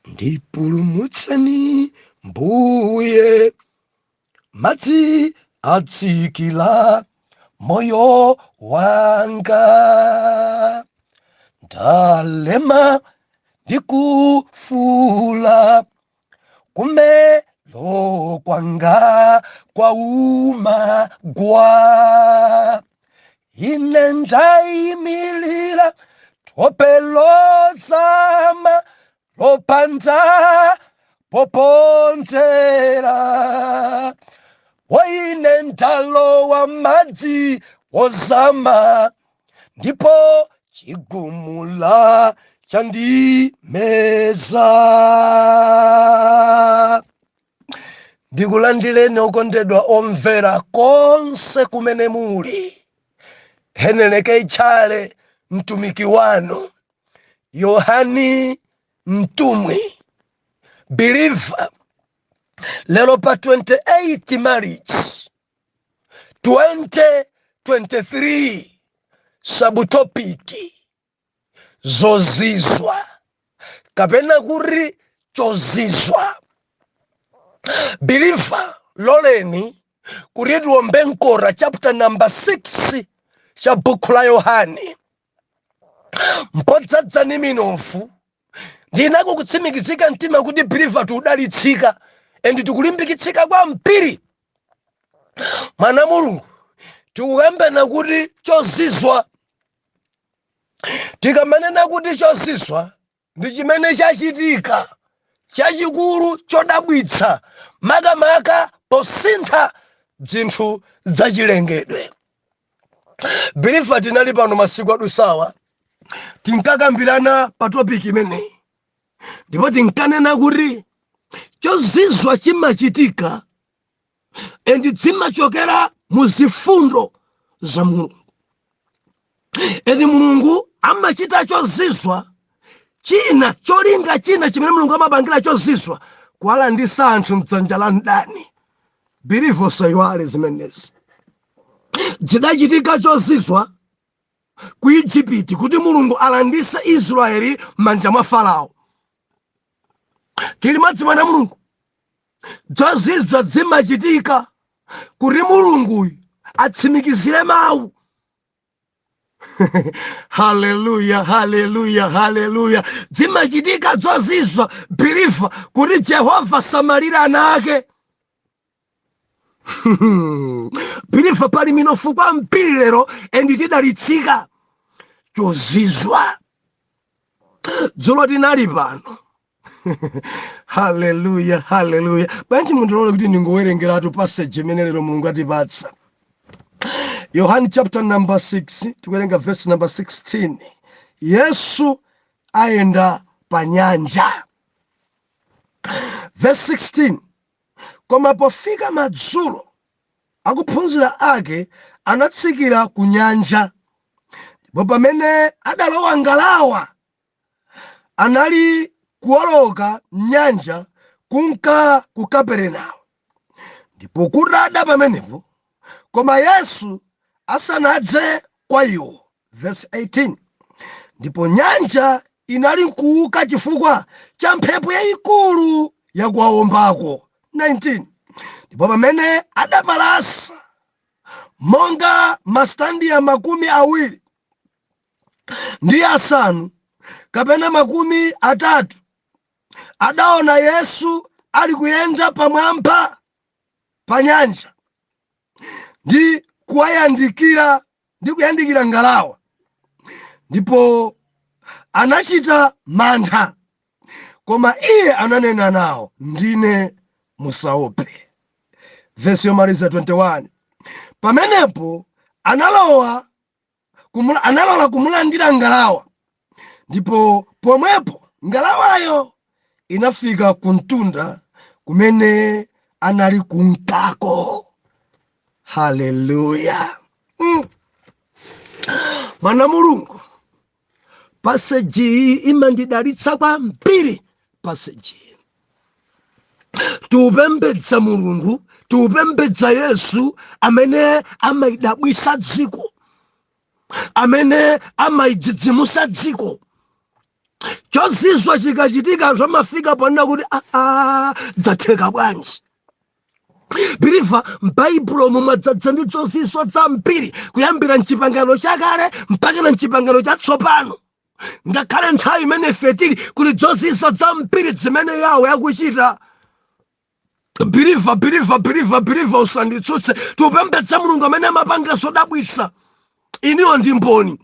ndipulumutseni Mbuye, madzi atsikila moyo wanga, ndalema ndikufula kumelo kwanga kwaumagwa, ine ndayimilira thope lozama lopanda popontera, waine ndalowa madzi wozama ndipo chigumula chandimeza. Ndikulandireni okondedwa omvera konse kumene muli. Heneleke Tchale mtumiki wanu, Yohani mtumwi, believer. Lero pa 28 March 2023, subtopiki Chodziswa kapena kuri Chodziswa. Believer, loleni kuriedwa mbenkora chapter number 6 cha buku la Yohani. Mpodzadza ni minofu ndinako kutsimikizika mtima kuti believer tudalitsika endi tikulimbikitsika kwa mpiri. Mwana Mulungu tikuyembena kuti Chodziswa, tikamanena kuti Chodziswa ndi chimene chachitika chachikulu chodabwitsa makamaka posintha zinthu zachilengedwe. Believer, tinali pano masiku adusawa tinkakambirana pa topic imeneyi, ndipo tinkanena kuti Chodziswa chimachitika endi zimachokera mu zifundo za Mulungu. Endi Mulungu amachita Chodziswa china cholinga china chimene Mulungu amapangira Chodziswa kuwalandisa anthu mdzanja la mdani. Believer, sayiwale zimenezi. Zidachitika Chodziswa ku Egypt kuti Mulungu alandise Israeli manja mwa Farao. Tili madzi mwana Mulungu. Chodziswa zimachitika kuti Mulungu atsimikizire mawu. Hallelujah, hallelujah, hallelujah. Zimachitika Chodziswa, believer, kuti Jehova samalira ana ake. Believer, pali minofu kwa mpiri lero endi tidalitsika. Chodziswa dzulo tinali pano. Hallelujah, hallelujah. Banji mundilole kuti ndingowerengeratu passage imene lero Mulungu atipatsa. Yohani chapter number 6, tikuwerenga verse number 16. Yesu aenda pa nyanja. Verse 16. Koma pofika madzulo, akuphunzira ake anatsikira ku nyanja. Ndipo pamene adalowa ngalawa, anali kuwoloka nyanja kunka ku Kaperenawo. Ndipo kutada pamenepo, koma Yesu asanadze kwa iwo. Verse 18. Ndipo nyanja inali nkuuka chifukwa cha mphepo yayikulu yakuwawombako. 19. Ndipo pamene adapalasa monga mastandiya 25 kapena 30, adaona Yesu ali kuyenda pamwamba pa nyanja ndi kuyandikira ngalawa. Ndipo anachita mantha, koma iye ananena nawo, ndine, musaope. Verse yomaliza 21. Pamenepo analola kumulandira ngalawa, ndipo pomwepo ngalawayo inafika ku mtunda kumene anali kunkako. Hallelujah. Mwana Mulungu, passage imandidalitsa kwa mpiri. Passage tupembedza Mulungu, tupembedza Yesu amene amaidabwisa dziko, amene amaidzidzimusa dziko. Chodziswa chikachitika zvamafika panna kuti dzatheka bwanji. Believer, m'Baibulo mumadzadza ndi chodziswa zambiri kuyambira m'Chipangano chakale mpaka na m'Chipangano chatsopano. Ngakhale nthawi imene ife tili kuli chodziswa zambiri zimene Yawe akuchita. Believer, usanditsutse. Tupembedza Mulungu amene amapanga zodabwitsa. Iniyo ndi mboni.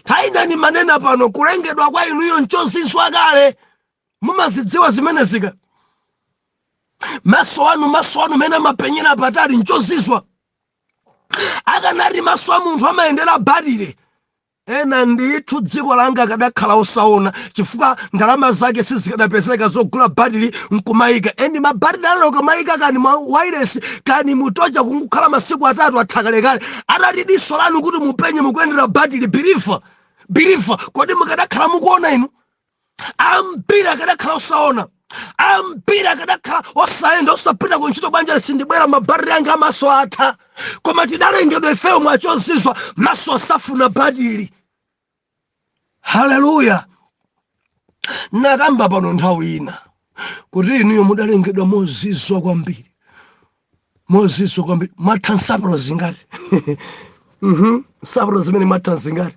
Tainani manena pano kulengedwa kwa inuyo nchodziswa kale. Mumazidziwa zimene zika. Maso anu mene amapenyera patali nchodziswa. Akanati maso a munthu amayendera badire. Ena ndithu dziko langa kadakhala osaona chifukwa ndalama zake sizikadapezeka zogula badiri nkumayika. Endi mabadiri alero kumayika kani wireless kani mutocha kungukhala masiku atatu athakalekale. Atati diso lanu kuti mupenye mukuyendera badiri. Believer, kodi mukadakhala mukuona inu? Ambiri akadakhala osaona. Ambiri akadakhala osayenda osapita ku ntchito banja lisindibwera mabadiri anga amaso atha. Koma tidalengedwa ifeyo mwa chodziswa maso asafuna badiri. Hallelujah. Nakamba pano nthawi ina kuti inuyo mudalengedwa mozizwa kwambiri. Mozizwa kwambiri. Matha nsabalo zingati. Nsabalo zimene matha zingati.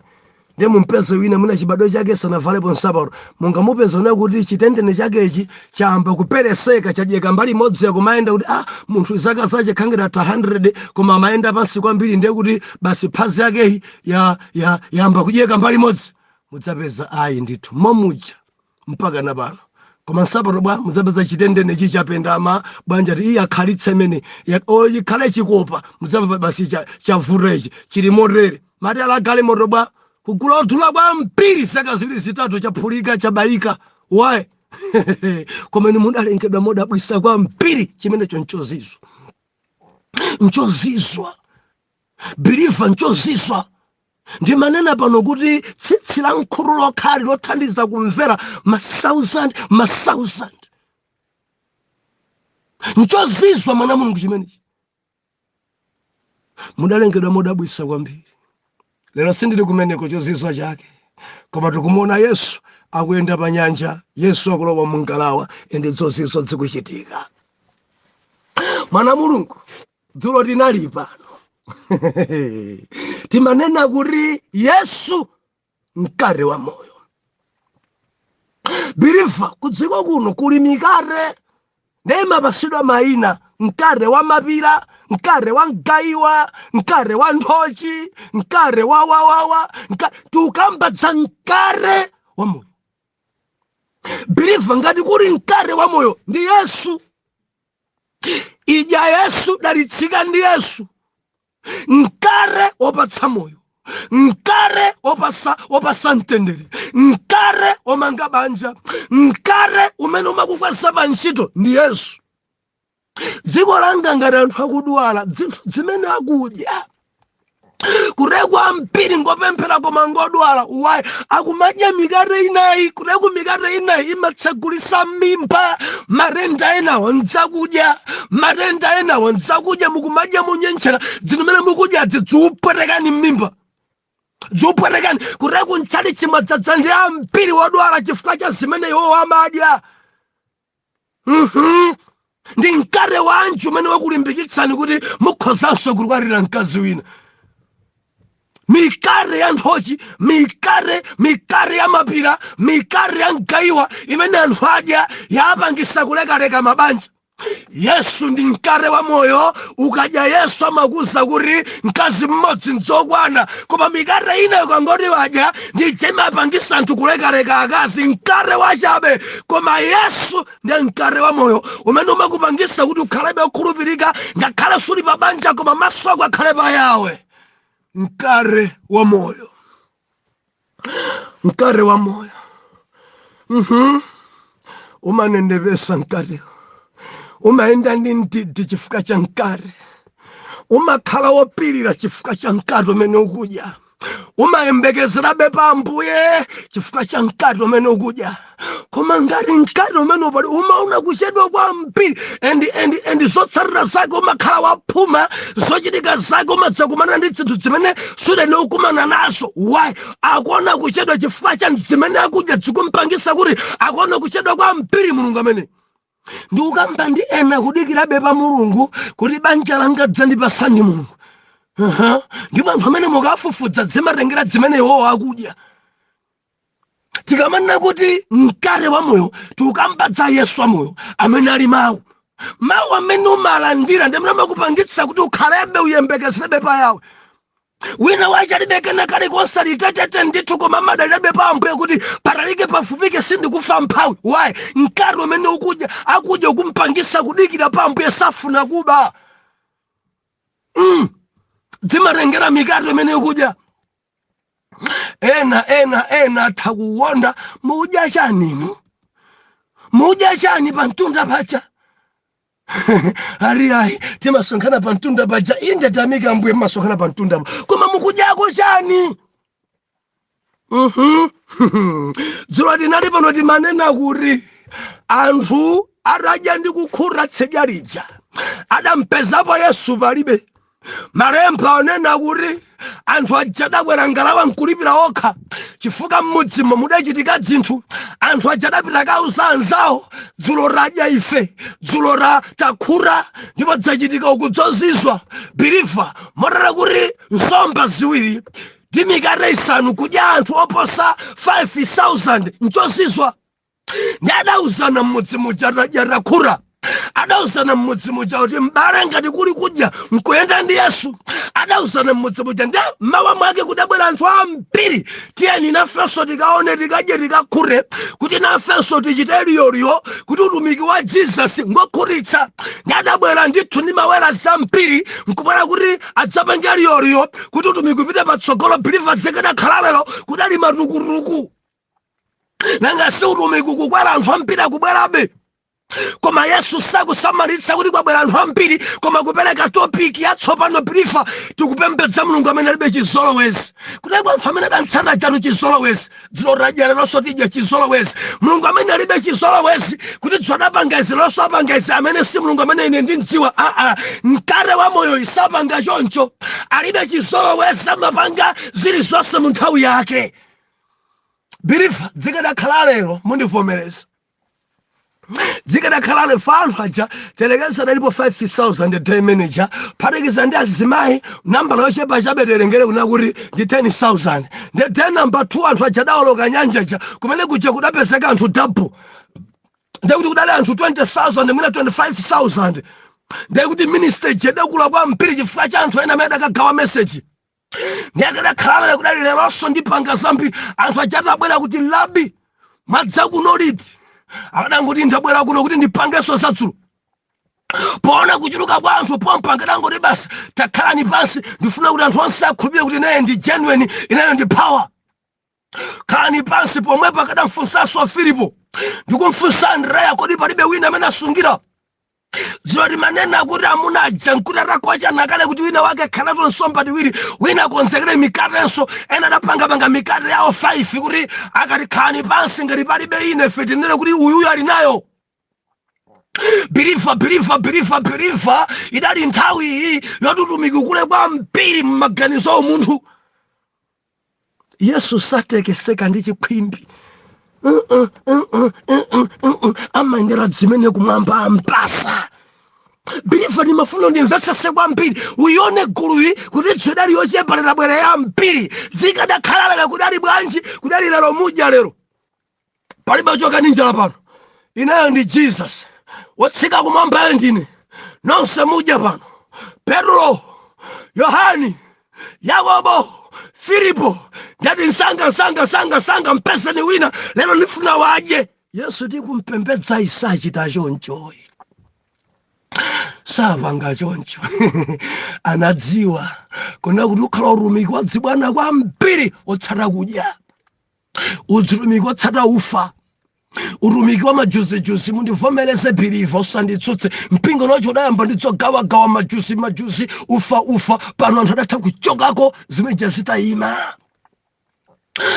Ndiye mumpeze wina muna chibadwa chake sanavalepo nsabalo. Mungamupeze una kuti chitendene chakechi chamba kupereseka chadyeka mbali imodzi yakumayenda kuti munthu zaka zache khangira 100 koma amayenda pansi kwambiri ndiye kuti basi phazi yake yamba kudyeka mbali imodzi. Mudzapeza ayi ndithu momuja mpaka na pano. Koma nsabalo bwa mudzapeza chitendene chichapendama bwanja ti akhalitse imene ikhale chikopa mudzapeza basi chavurechi chili motere. Mati alagale moto bwa kugula odula kwa mpiri zaka ziwiri zitatu chaphulika chabayika. Why? Koma inu mudalengedwa modabwitsa kwa mpiri chimene nchodziswa. Nchodziswa. Believer, nchodziswa. Ndi manena pano kuti tsitsi la mkhulu lokhali lothandiza kumvera ma thousand. Nchodziswa mwana Mulungu chimenechi. Mudalengedwa modabwitsa kwambiri. Lero sindili kumeneko chodziswa chake. Koma tikumuona Yesu akuyenda pa nyanja. Yesu akulowa mu ngalawa ende chodziswa zikuchitika. Mwana Mulungu, dzulo tinali pano. Timanena kuti Yesu mkate wa moyo. Believer, kudziko kuno kuli mikate ndimapasidwa mayina. Mkate wa mapira, mkate wa mgayiwa, mkate wa nthochi, mkate wa tukambadza mkate wa moyo. Believer, ngati kuli mkate wa moyo ndi Yesu. Idya Yesu, dalitsika ndi Yesu. Mkate wopatsa moyo. Mkate wopasa mtendere. Mkate omanga banja. Mkate umene umakukweza pa ntchito ndi Yesu. Dziko langa ngati anthu akudwala zinthu zimene akudya kurekwa mpiri ngopemphera koma ngodwala. Why? Akumadya mikate inayi. Kureku mikate inayi imatsegulisa mimba. Matenda enawo ndzakudya. Matenda enawo ndzakudya. Mukumadya munyenchera zinthu zimene mukudya zidzupwetekani mmimba. Dzupwetekani. Kureku nchali chimadzadza ndi ampiri wodwala chifukwa cha zimene iwo amadya. Ndi mkate wanji umene wakulimbikitsani kuti mukhozanso kulwarira mkazi wina. Mikate ya nthochi, mikate ya mapira, mikate ya mgayiwa imene anthu adya yapangisa kulekaleka mabanja. Yesu ndi mkate wa moyo. Ukadya Yesu amakuza kuti mkazi mmodzi ndzokwana. Koma mikate ina ukangoti wadya ndi imapangisa anthu kulekaleka akazi. Mkate wachabe. Koma Yesu ndi mkate wa moyo umene umakupangisa kuti ukhalebe okhulupirika ngakhale suli pa banja koma maso ako akhale pa Yawe. Mkate wa moyo. Mkate wa moyo. Umanendepesa mkate. Umaenda ndi ntiti chifukwa cha mkate. Umakhala wopirira chifukwa cha mkate umene ukudya. umayembekezera bepa Ambuye chifukwa cha mkate umene ukudya. Koma ngati mkate umene upali umaona kuchedwa kwambiri and zotsatira zake umakhala waphuma, zochitika zake umadzakumana ndi zinthu zimene sudene ukumana nazo. Why? Akuona kuchedwa chifukwa cha zimene akudya zikumpangisa kuti akuona kuchedwa kwambiri Mulungu amene. Ndi ukamba ndi ena kudikira bepa Mulungu kuti banja langa dzandipasani Mulungu. Ndipo anthu amene mukafufudza zimatengera zimene iwowo akudya. Tikamanena kuti mkate wa moyo tikambadza Yesu wa moyo amene ali mawu amene umalandira ndi amene amakupangitsa kuti ukhalebe uyembekezere bepa yawe. Wina wachalibe kena kalikonse litetete ndithu koma amadalirabe pa Ambuye kuti patalike pafupike sindikufa mphawi. Why? Mkate umene akudya ukumpangisa kudikira pa Ambuye safuna kuba. Zimatengera mikate imene ukudya. Ena takuwonda mudya chani? Mudya chani pa mtunda pacha? Ari timasonkhana pa mtunda pacha inde tamika Ambuye masonkhana pa mtunda koma mukudyako chani? Dzulo tinali pano timanena kuti anthu adadya ndi kukhura tsidya lija adampezapo Yesu palibe. Malemba onena kuti anthu ajadabwera ngalawa nkulipira okha chifukwa m'mudzimo mudachitika zinthu. Anthu ajadapita kauza anzawo dzulo radya ife, dzulo takhura ndipo dzachitika uku Chodziswa biliva motera kuti nsomba ziwiri ndi mikate isanu kudya anthu oposa 5,000 m'Chodziswa. Ndi adauzana m'mudzi muja takhura. Adauzana m'mudzi muja kuti m'bale ngati kuli kudya nkuyenda ndi Yesu. Adauzana m'mudzi muja ndi mawa mwake kudabwera anthu ambiri. Tiyeni nafenso tikaone tikadye tikakhure kuti nafenso tichite liyoliyo kuti utumiki wa Jesus ngokhuritsa. Ndi adabwera ndithu ndi mawera zambiri nkubwera kuti adzapanga liyoliyo kuti utumiki upite patsogolo. Biliva zikadakhala lero kudali matukutuku. Nanga si utumiki kukwera anthu ambiri akubwerabe. Koma Yesu sakusamalitsa kuti kwabwera anthu ambiri koma kupereka topiki yatsopano biliva tikupembedza Mulungu amene alibe chizolowezi. Kudai anthu amene adantsana chanu chizolowezi dzulo radya leronso tidya chizolowezi. Mulungu amene alibe chizolowezi kuti dzadapanga izi leronso apanga izi amene si Mulungu amene ine ndimdziwa. Mkate wa moyo isapanga choncho. Alibe chizolowezi amapanga zilizonse mu nthawi yake. Biliva zikadakhala lero mundivomereza. Zikadakhala lero fanthu aja telekeza dalipo 5,000 day manager phatikiza ndi azimayi nambala yochepa chabeterengere kuna kuti ndi 10,000. Ndi 10 number 2 anthu aja dawoloka nyanja kumene kuja kudapezeka anthu double. Ndi kuti kudali anthu 20,000 mwina 25,000. Ndi kuti minister jedakula kwa mpiri chifukwa cha anthu ena amene akagawa message. Ndi akadakhala lero kudali leronso ndi panga zambiri anthu aja atabwera kuti labi madza kuno liti. Akanangoti ndabwera kuno kuti ndipangeso zadzulo. Poona kuchuluka kwa anthu pompa akanangoti basi takhalani pansi ndifuna kuti anthu onse akhulupirire kuti naye ndi genuine, inayo ndi power. Khalani pansi pomwepo akadamfunsanso Filipo ndikumfunsa Andreya kodi palibe wina amene asungira. Dzulo limanena kuti amuna aja nkuti atakocha nakale kuti wina wake khalato nsomba tiwiri wina akonzekere mikatenso ena adapangapanga mikate yawo 5 kuti akati khalani pansi ngati palibe ine ife tinene kuti uyuyu ali nayo. Biliva idali nthawi iyi yoti utumiki ukule kwambiri m'maganizo omunthu. Yesu satekeseka ndi chikhwimbi. Amandera zimene kumwamba ampasa. Biliva ni mafuno ndimvetsese kwambiri uyone guluyi kuti dzedali yochepa lidabwera yambiri. Zikadakhala lero kudali bwanji kudali lero mudya lero. Palibe choka ninja pano. Inayo ndi Jesus. Wotsika kumwamba ndine. Nonse mudya pano. Petro, Yohani, Yakobo, Filipo, ngati nsanga mpeseni wina lero nifuna wadye. Yesu tikumpembedza isachita choncho. Sapanga choncho. Anadziwa kuna kuti ukhala utumiki wadzibwana kwambiri otsata kudya. Utumiki otsata ufa. Utumiki wa majusi mundivomereze biliva usanditsutse mpingo nocho udayamba nditsogawa majusi ufa pano anthu adatha kuchokako zimene zitayima.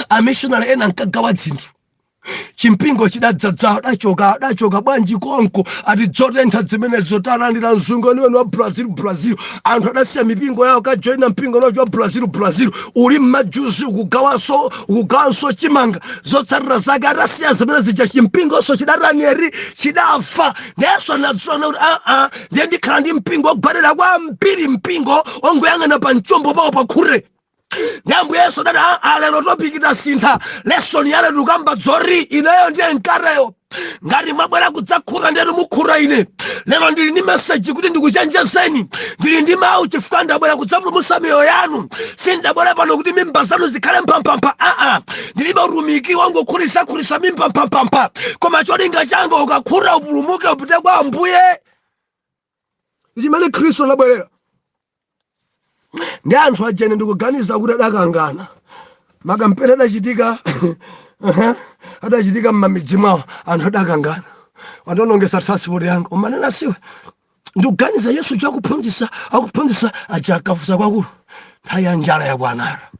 amishonari ena nkagawa dzinthu chimpingo chidadzadza dachoka bwanji konko ati dzotentha zimenezo talandira mzungu niwenu wa Brazil anthu adasiya mipingo yawo kajoina mpingo nacho wa Brazil uli mmajusi ukugawanso chimanga zotsatira zake adasiya zimene zija chimpingonso chidatanieri chidafa neso nazona kuti ndiye ndikhala ndi mpingo ogwadira kwa mpingo ongoyang'ana pa mchombo pawo pakhure Nyambu Yesu dada alelo topikita sintha lesson yale lukamba dzori ineyo ndiye nkareyo ngati mwabwera kudzakhura ndetu mukhura ine lero ndili ndi message kuti ndikuchenjezeni ndili ndi mawu chifukwa ndabwera kudzapulumutsa miyoyo yanu sindabwera pano kuti mimba zanu zikhale mpampampa ndilibe utumiki wangu khurisa mimba mpampampa koma cholinga changa ukakhura upulumuke upite kwa Ambuye chimene Khristu anabwerera ndi anthu ajene ndikuganiza kuti adakangana makampeni adachitika m'mamidzi mwawo anthu adakangana wandonongesa transport yanga umanena siwe ndikuganiza Yesu akuphunzitsa achakafusa kwakulu nthawi ya njala ya bwanara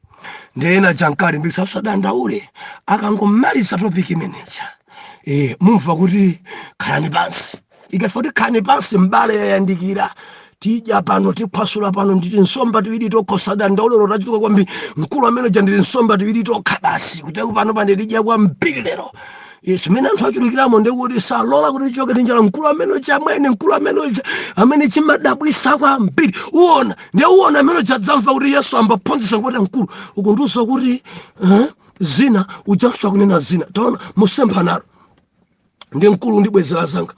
ndiyena jankali mbisa usadandaule akangomaliza topic imeneja mumva kuti khalani pansi ikafa kuti khalani pansi mbale yayandikira tija pano tiphwasula pano nditi nsomba tiwiri tokhosa dandaulero tachituka kwambiri mkulu amene ndili nsomba tiwiri tokha basi kuti pano pande tija kwambiri lero zimene anthu achulukiramo ndikuti salola kuti choke tinjala mkulu amene chamwene mkulu amene chimadabwisa kwambiri uona amene chadzamva kuti Yesu ambaphunzitsa kuti mkulu ukundiuza kuti zina ujaso kunena zina taona musempha nalo ndi mkulu ndibwezera zanga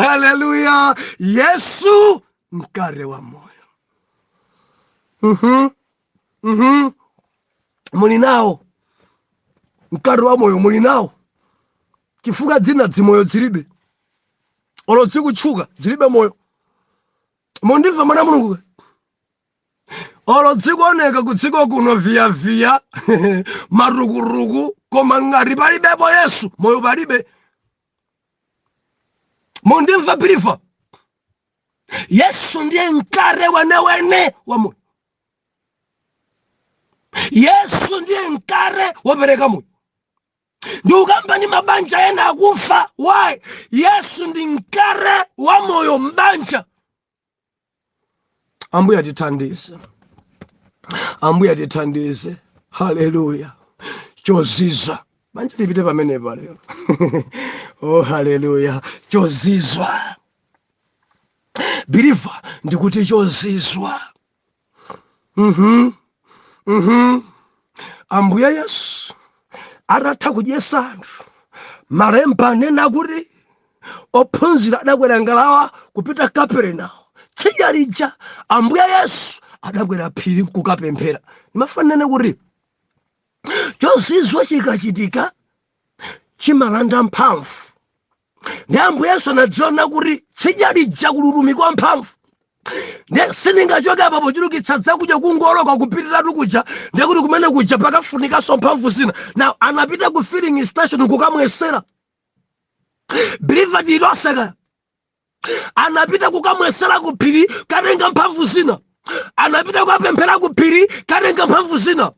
haleluya Yesu mkare wa moyo muli nawo mkare wa moyo muli nawo chifukwa dzina dzimoyo dzilibe olo dzikutchuka dzilibe moyo mondimva mwana Mulungu olo dzikuoneka kudziko kuno via marukuruku koma ngati palibepo Yesu moyo palibe mondimva pilifa Yesu ndiye mkare wenewene wa moyo Yesu ndiye mkare wopereka moyo ndi ukamba ni mabanja ena akufa why Yesu ndi mkare wa moyo mbanja Ambuye atithandize haleluya Chodziswa manje tipite pamenepa lero oh haleluya Chodziswa believer ndikuti Chodziswa Ambuye Yesu atatha kudyesa anthu malemba anena kuti ophunzira adakwera ngalawa kupita Kaperenawo tsidya lija Ambuye Yesu adakwera phiri kukapemphera nimafanane kuti Chodziswa chikachitika chimalanda mphamvu ndi Ambuye Yesu anadziona kuti tsidya lija kululumikwa mphamvu siningachoke apo pochulukitsa zakudya kungoloka kupitiratu kuja ndikuti kumene kuja pakafunikanso mphamvu zina na anapita ku filling station kukamwesera believer tiloseka anapita kukamwesera ku phiri katenga mphamvu zina anapita kukapemphera ku phiri katenga mphamvu zina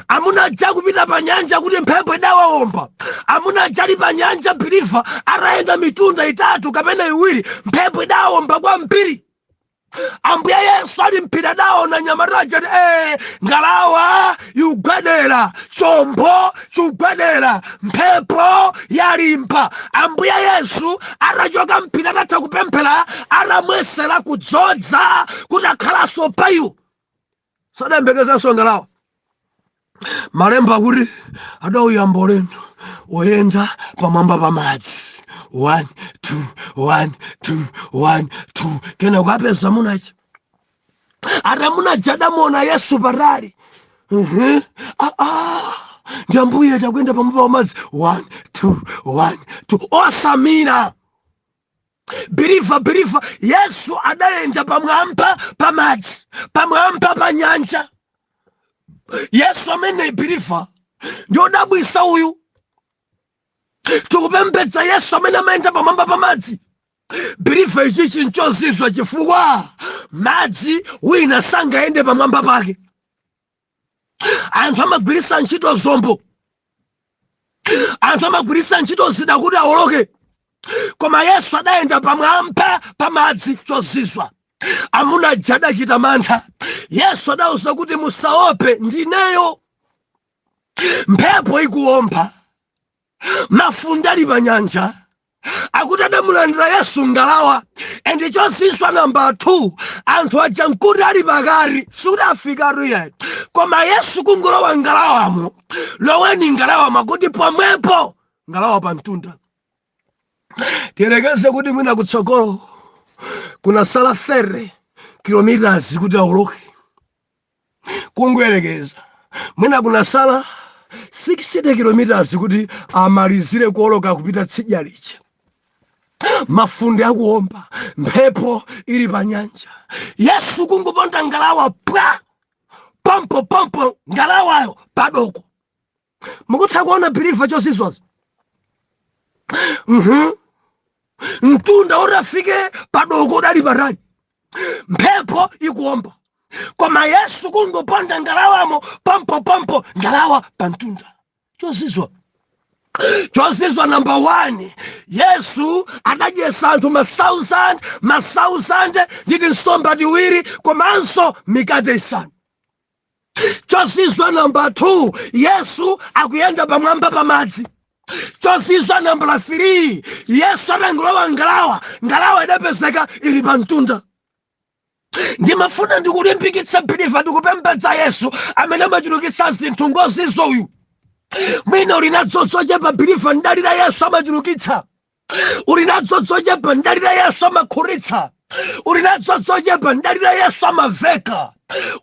amuna aja kupita pa nyanja kuti mphepo idawawomba amuna ajali pa nyanja believer atayenda mitunda itatu kapena iwiri mphepo idawawomba kwambiri Ambuye Yesu ali mpira dawo na nyamaraja ngalawa yugwadera chombo chugwadera mphepo yalimpa Ambuye Yesu arachoka mpira atatha kupemphera aramwesera kudzodza kunakhalaso payu sadembekezaso ngalawa malemba kuti adawuyamba ulendo oyenda pamwamba pa madzi 1 2 1 2 1 2 kena ukapeza munachi atamunachi adamona Yesu patali ndi Ambuye atakwenda pamwamba pa madzi 1 2 1 2 osamira believer Yesu adayenda pamwamba pa madzi pamwamba pa nyanja Yesu amene believer ndi odabwisa uyu tikupembedza Yesu amene amayenda pamwamba pa madzi believer ichichi nchozizwa chifukwa madzi wina sangaende pamwamba pake. Anthu amagwirisa ntchito zombo, anthu amagwirisa ntchito zida kuti awoloke, koma Yesu adayenda pamwamba pa madzi. Chodziswa amuna adachita mantha. Yesu adawuza kuti musaope, ndineyo. Mphepo ikuwomba, mafunde ali pa nyanja, akuti adamulandira Yesu ngalawa. Ende Chodziswa namba 2, anthu aja nkuti ali pakati sudafika riye, koma Yesu kungolowa ngalawamo. Loweni ngalawamo kuti pomwepo ngalawa pa mtunda. Tiyerekeze kuti mwina kutsogolo kuna sala 30 kilometers kuti awoloke. Kungoyerekeza mwina kuna sala 60 kilometers kuti amalizire kuwoloka kupita tsidya lija. Mafunde akuwomba, mphepo ili pa nyanja. Yesu kungoponda ngalawa pwa, pompo ngalawayo padoko. Mukutha kuona biliva Chodziswazo. Mtunda urafike padoko udali parali, mphepo ikuwomba, koma Yesu kungoponda ngalawamo pompo ngalawa pa mtunda. Chodziswa namba 1, Yesu adadyesa anthu ma1000 ndi nsomba ziwiri komanso mikate isanu. Chodziswa namba 2, Yesu akuyenda pamwamba pa madzi. Chodziswa namba 3, Yesu adangolowa ngalawa idapezeka ili pa mtunda. Ndimafuna ndikulimbikitsa biliva, ndikupembedza Yesu amene amachulukitsa zinthu ngozizo uyu. Mwina uli nadzodzi chepa biliva, ndalira Yesu amachulukitsa. Uli nadzodzi chepa, ndalira Yesu amakhuritsa. Uli nadzodzi chepa, ndalira Yesu amaveka.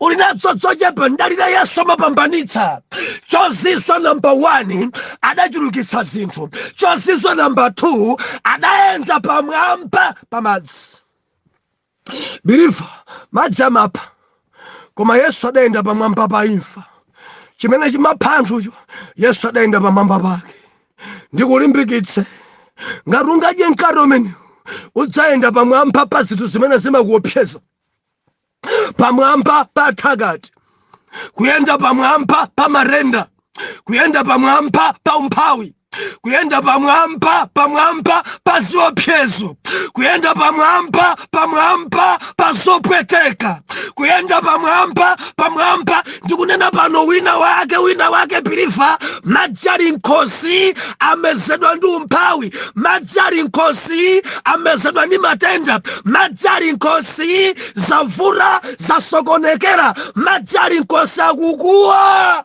Uli nadzodzi chepa, ndalira Yesu amapambanitsa. Chodziswa namba 1 adachulukitsa zinthu. Chodziswa namba 2 adayenda pamwamba pa madzi. Biliva, madzi amapha, koma Yesu adayenda pamwamba pa imfa. Chimene chimapha anthucho, Yesu adayenda pamwamba pake. Ndikulimbikitse, ngati ungadye mkate umene udzayenda pamwamba pa zinthu zimene zimakuopseza, pamwamba pa thakati, kuyenda pamwamba pa marenda, kuyenda pamwamba pa umphawi, kuyenda pamwamba pa ziopsezo, kuyenda pamwamba pa zopweteka, kuyenda pamwamba. Ndikunena pano wina wake biliva, madzi ali nkhosi amezedwa ndi umphawi, madzi ali nkhosi amezedwa ndi matenda, madzi ali nkhosi zavula zasokonekera, madzi ali nkhosi akukuwa.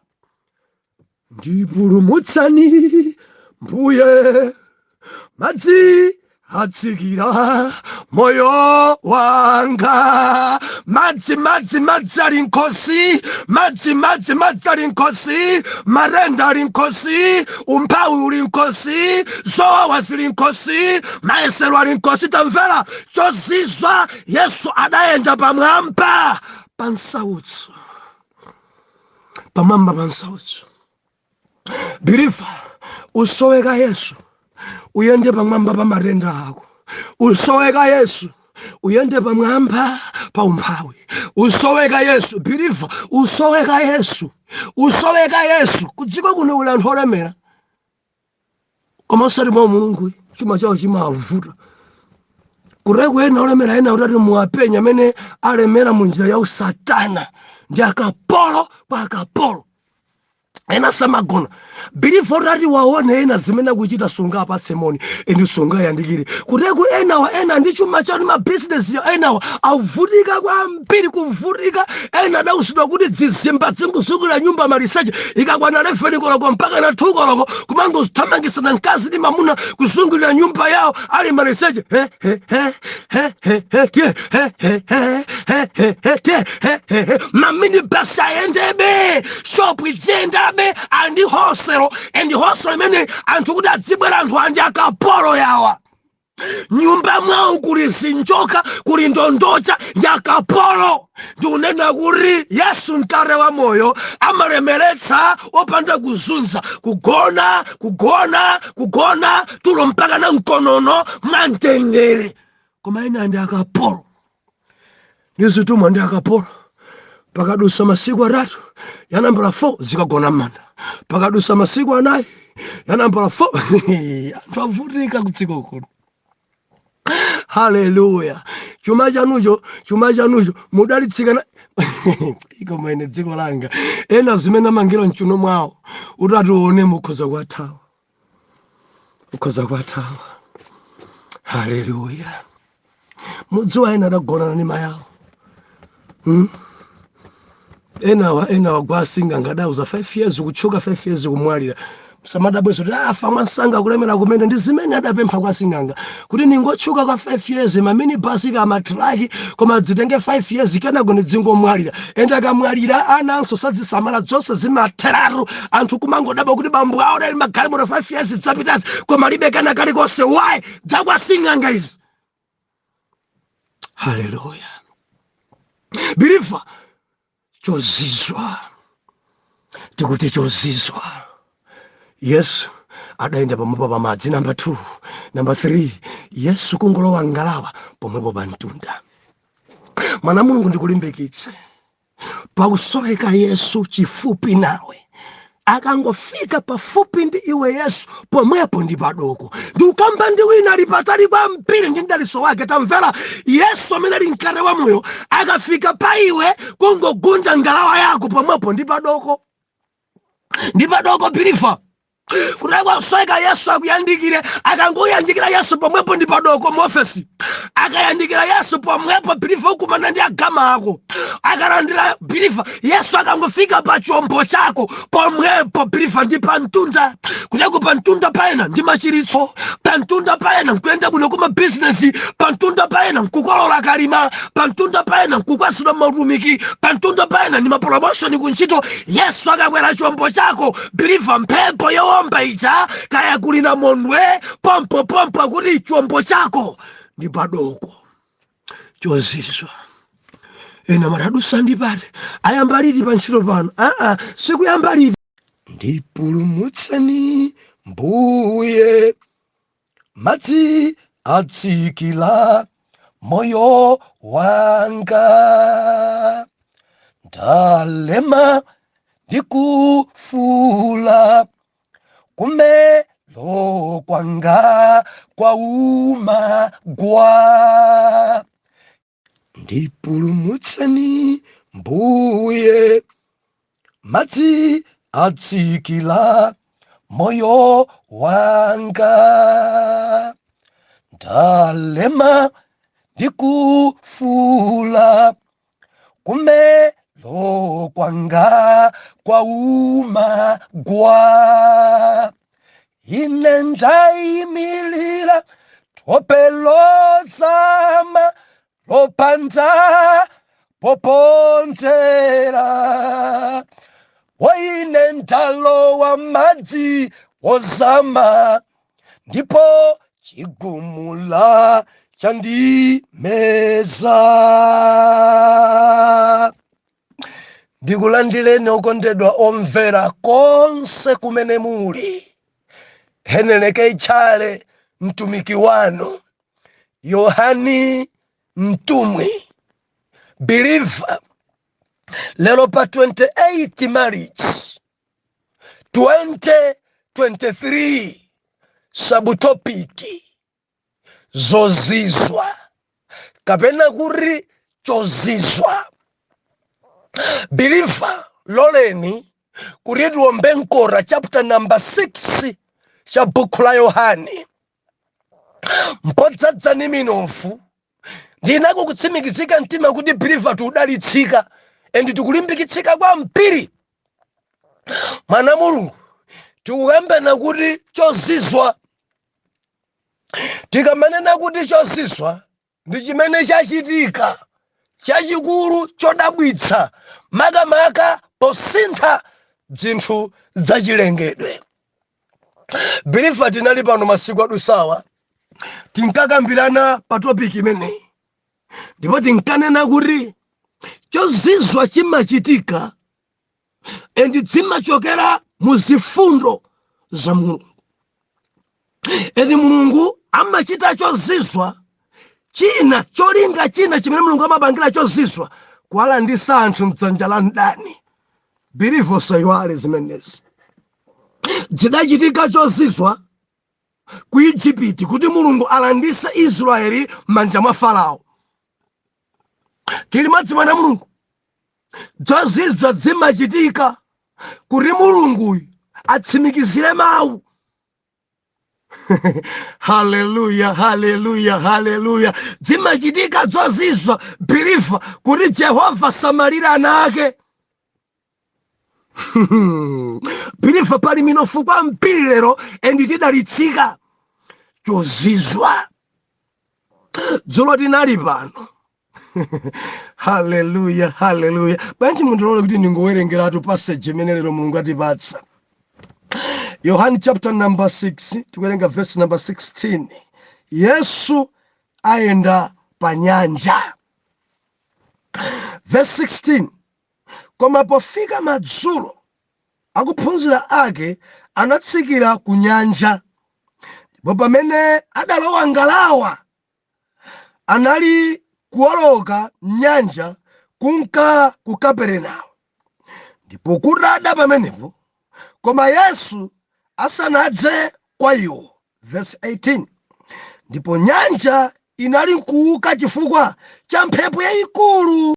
Ndipulumutsani Mbuye, madzi atsikira moyo wanga. Madzi ali nkhosi, madzi ali nkhosi, marenda ali nkhosi, umphawi uli nkhosi, zowawa zili nkhosi, mayesero ali nkhosi. Tamvera, Chodziswa Yesu adayenda pamwamba pa nsautso, pamwamba pa nsautso. Biliva, usoweka Yesu uyende pamwamba pa marenda ako. Usoweka Yesu uyende pamwamba pa umphawi. Usoweka Yesu, biliva, usoweka Yesu kudziko kuno uli anthu olemera, koma osati mwa Mulungu chuma chawo chimavuta. Kureko ena olemera ena utati muwapenya amene alemera munjira ya usatana ndi akapolo kwa akapolo. Ena samagona biliva utati waone ena zimene kuchita sunga apatse moni eni sunga yandikire. Kureko ena ndi chuma chawo ndi mabizinesi enawa avutika kwambiri, kuvutika. Ena adausidwa kuti dzizimba zingusukira nyumba maliseche ikakwana 11 koloko mpaka na 2 koloko kumango zithamangisana mkazi ndi mamuna kusungulira nyumba yawo ali maliseche. Mamini basi ayendebe, shopu iziyendabe, andi hoselo, endi hoselo imene anthu kuti adzibwera anthu andi akapolo yawa. Nyumba mwawo kuli zinjoka, kuli ndondocha ndi akapolo. Ndikunena kuti Yesu mtare wa moyo amalemeretsa opanda kuzunza, kugona tulo mpaka na mkonono mwamtendere. Koma ena ndi akapolo. nizitumwa ndi akapolo. Pakadusa masiku 3 ya nambala 4 zikagona m'manda. Pakadusa masiku 4 ya nambala 4 anthu avutika kudziko kuno. Haleluya. Chuma chanucho mudalitsika na iko mwene dziko langa. Ena zimene amangiro mchuno mwawo utatione mukhoza kwathawa. Mukhoza kwathawa. Haleluya. Mudziwa ena adagona ni mayawo. Ena gwasinga ngadauza 5 years kuchoka 5 years kumwalira. Samada bweso afa mwansanga kulemera kumene ndi zimene adapempha kwa singanga kuti ningochuka kwa 5 years mamini basi ka matraki koma dzitenge 5 years kana gone dzingomwalira enda akamwalira ananso sadzisamala zonse zimatheratu anthu kumangodaba kuti bambo awo ali magale moto 5 years dzapitazi koma libe kana kali konse why dzakwa singanga izi. Haleluya. Bilifa Chodziswa tikuti Chodziswa. Yesu adaenda pamwepo pa madzi. Number 2. Number 3, Yesu kungolowa ngalawa pomwepo pa mtunda. Mwana Mulungu ndikulimbikitse pakusoweka Yesu chifupi nawe. Akangofika pafupi ndi iwe Yesu pomwepo ndi padoko. Ndi ukamba ndi wina ali patali kwa mpiri ndi mdaliso wake. Tamvera Yesu amene ali mkate wa moyo akafika pa iwe kungogunda ngalawa yako pomwepo ndi padoko. Ndi padoko Bilifa. Kutagwa sweka Yesu akuyandikire akangoyandikira Yesu pomwepo ndi padoko muofesi. Akayandikira Yesu pomwepo Bilifa ukumana ndi agama ako. Akalandira Bilifa Yesu akangofika pa chombo chako pomwepo Bilifa ndi pantunda. Kutagwa pantunda paena ndi machiritso. Pantunda paena nkuyenda bwino kuma business. Pantunda paena nkukolola kalima. Pantunda paena nkukwasula mautumiki. Pantunda paena ndi mapromotion kunchito. Yesu akakwera chombo chako Bilifa mphepo yowomba ija kaya kulina mondwe pompo kuti chombo chako ndi padoko. Chodziswa. Ena maradusa ndipate ayamba liti pa ntchito pano. Sikuyamba liti. Ndipulumutseni Mbuye madzi atsikila moyo wanga. Ndalema ndikufula kumelo kwanga kwa umagwa. Ndipulumutseni Mbuye madzi atsikila moyo wanga. Ndalema ndikufula kumelo kwanga kwa umagwa. Ine ndayimilira thope lozama lopanda popontera. Waine ndalowa madzi wozama ndipo chigumula chandimeza. Ndikulandileni okondedwa omvera konse kumene muli. Heneleke Tchale mtumiki wanu. Yohani mtumwi. Believer. Lelo pa 28 March 2023 subtopiki Chodziswa kapena kuri Chodziswa. Believer loleni kuri tiwombe nkora chapter number 6 cha buku la Yohani. Mpodzadza ni minofu ndinako kutsimikizika mtima kuti Believer tudalitsika endi tikulimbikitsika kwa mpiri. Mwana Mulungu tikuyembena kuti Chodziswa. Tikamanena kuti Chodziswa ndi chimene chachitika chachikulu chodabwitsa makamaka posintha zinthu zachilengedwe. Believer tinali pano masiku adusawa tinkakambirana pa topic imeneyi ndipo tinkanena kuti Chodziswa chimachitika endi zimachokera mu zifundo za Mulungu. Endi Mulungu amachita Chodziswa china cholinga china chimene Mulungu amapangira Chodziswa kuwalandisa anthu mdzanja la mdani. Believe osayiwale zimenezi. Chidachitika Chodziswa ku Egypt kuti Mulungu alandise Israeli manja mwa Farao. Tili madzimana Mulungu. Chodziswa zimachitika kuti Mulungu atsimikizire mawu. Hallelujah, hallelujah, hallelujah. Zimachitika Chodziswa believe kuti Jehova samalira ana ake. Believe pali minofu kwa mpiri lero endi tidalitsika. Chodziswa dzulo tinali pano. Hallelujah, hallelujah. Bwanji mundilole kuti ndingowerengeratu passage imene lero Mulungu atipatsa. Yohani chapter number 6, tikuwerenga verse number 16. Yesu aenda pa nyanja. Verse 16. Koma pofika madzulo, akuphunzira ake anatsikira ku nyanja. Ndipo pamene adalowa ngalawa, anali kuwoloka nyanja kunka ku Kaperenawo. Ndipo kutada pamenepo, koma Yesu asanadze kwa iwo. Verse 18. Ndipo nyanja inali nkuuka chifukwa cha mphepo yayikulu.